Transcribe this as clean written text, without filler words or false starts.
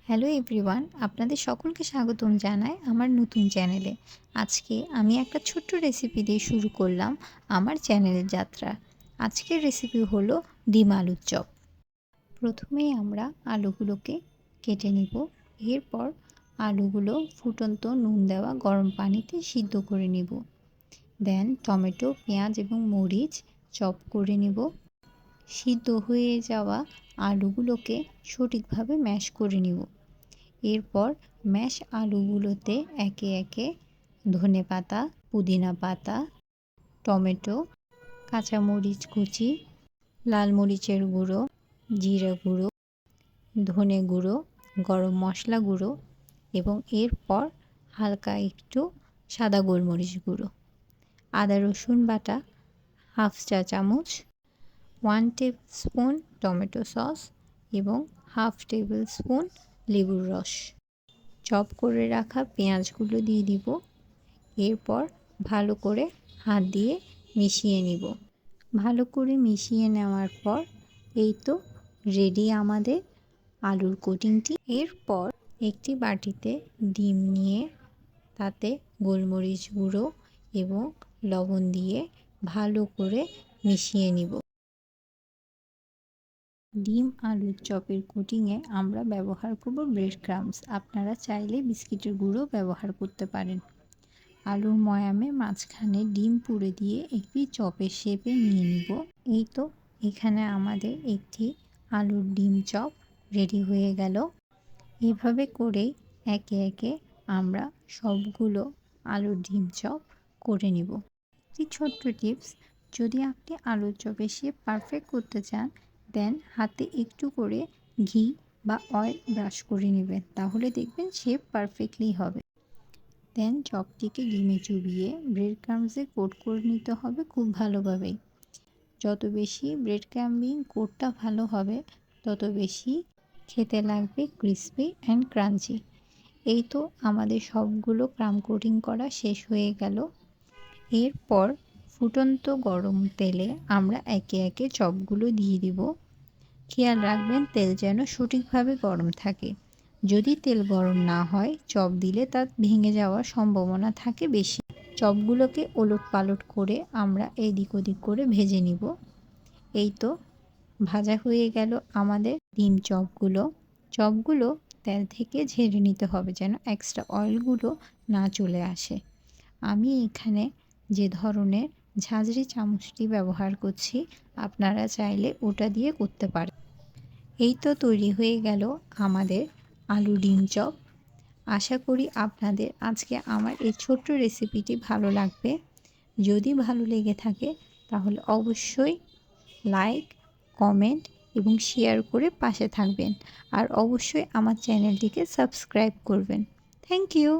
Hello everyone, আপনাদের সকলকে স্বাগতম জানাই আমার নতুন চ্যানেলে। আজকে আমি একটা ছোট্ট রেসিপি দিয়ে শুরু করলাম আমার চ্যানেলের যাত্রা। আজকের রেসিপি হলো ডিম আলুর চপ। প্রথমেই আমরা আলুগুলোকে কেটে নিব। এরপর আলুগুলো ফুটন্ত নুন দেওয়া গরম পানিতে সিদ্ধ করে নিব। দেন টমেটো, পেঁয়াজ এবং মরিচ চপ করে নিব। সিদ্ধ হয়ে যাওয়া আলুগুলোকে সঠিকভাবে ম্যাশ করে নিব। এরপর ম্যাশ আলুগুলোতে একে একে ধনেপাতা, পুদিনা পাতা, টমেটো, কাঁচামরিচ কুচি, লাল মরিচের গুঁড়ো, জিরা গুঁড়ো, ধনে গুঁড়ো, গরম মশলা গুঁড়ো এবং এরপর হালকা একটু সাদা গোলমরিচ গুঁড়ো, আদা রসুন বাটা হাফ চা চামচ, 1 টেবিল স্পুন টমেটো সস এবং হাফ টেবিল স্পুন লেবুর রস। চপ করে রাখা পেঁয়াজগুলো দিয়ে দিব। এরপর ভালো করে হাত দিয়ে মিশিয়ে নিব। ভালো করে মিশিয়ে নেওয়ার পর এই তো রেডি আমাদের আলুর কোটিংটি। এরপর একটি বাটিতে ডিম নিয়ে তাতে গোলমরিচ গুঁড়ো এবং লবণ দিয়ে ভালো করে মিশিয়ে নিব। ডিম আলুর চপের কোটিংয়ে আমরা ব্যবহার করব ব্রেড ক্রাম্বস। আপনারা চাইলে বিস্কিটের গুঁড়ো ব্যবহার করতে পারেন। আলুর ময়ামে মাঝখানে ডিম পুরে দিয়ে একটি চপের শেপে নিয়ে নিব। এই তো এখানে আমাদের একটি আলুর ডিম চপ রেডি হয়ে গেল। এভাবে করেই একে একে আমরা সবগুলো আলুর ডিম চপ করে নিব। একটি ছোট্ট টিপস, যদি আপনি আলুর চপের শেপ পারফেক্ট করতে চান দেন হাতে একটু করে ঘি বা অয়েল ব্রাশ করে নেবেন, তাহলে দেখবেন শেপ পারফেক্টলি হবে। দেন চপটিকে ডিমে চুবিয়ে ব্রেড ক্রাম্বসে কোট করে নিতে হবে খুব ভালোভাবেই। যত বেশি ব্রেড ক্রাম্বিং কোটটা ভালো হবে তত বেশি খেতে লাগবে ক্রিসপি অ্যান্ড ক্রাঞ্চি। এই তো আমাদের সবগুলো ক্রাম্ব কোটিং করা শেষ হয়ে গেল। এরপর ফুটন্ত গরম তেলে আমরা একে একে চপগুলো দিয়ে দিব। খেয়াল রাখবেন তেল যেন সঠিকভাবে গরম থাকে। যদি তেল গরম না হয় চপ দিলে তা ভেঙে যাওয়ার সম্ভাবনা থাকে বেশি। চপগুলোকে ওলট পালট করে আমরা এদিক ওদিক করে ভেজে নিব। এই তো ভাজা হয়ে গেল আমাদের ডিম চপগুলো তেল থেকে ঝেড়ে নিতে হবে যেন এক্সট্রা অয়েলগুলো না চলে আসে। আমি এখানে যে ধরনের ঝাঁঝরি চামচটি ব্যবহার করছি আপনারা চাইলে ওটা দিয়ে করতে পারেন। এই তো তৈরি হয়ে গেল আমাদের আলু ডিম চপ। আশা করি আপনাদের আজকে আমার এই ছোট্ট রেসিপিটি ভালো লাগবে। যদি ভালো লেগে থাকে তাহলে অবশ্যই লাইক, কমেন্ট এবং শেয়ার করে পাশে থাকবেন। আর অবশ্যই আমার চ্যানেলটিকে সাবস্ক্রাইব করবেন। Thank you.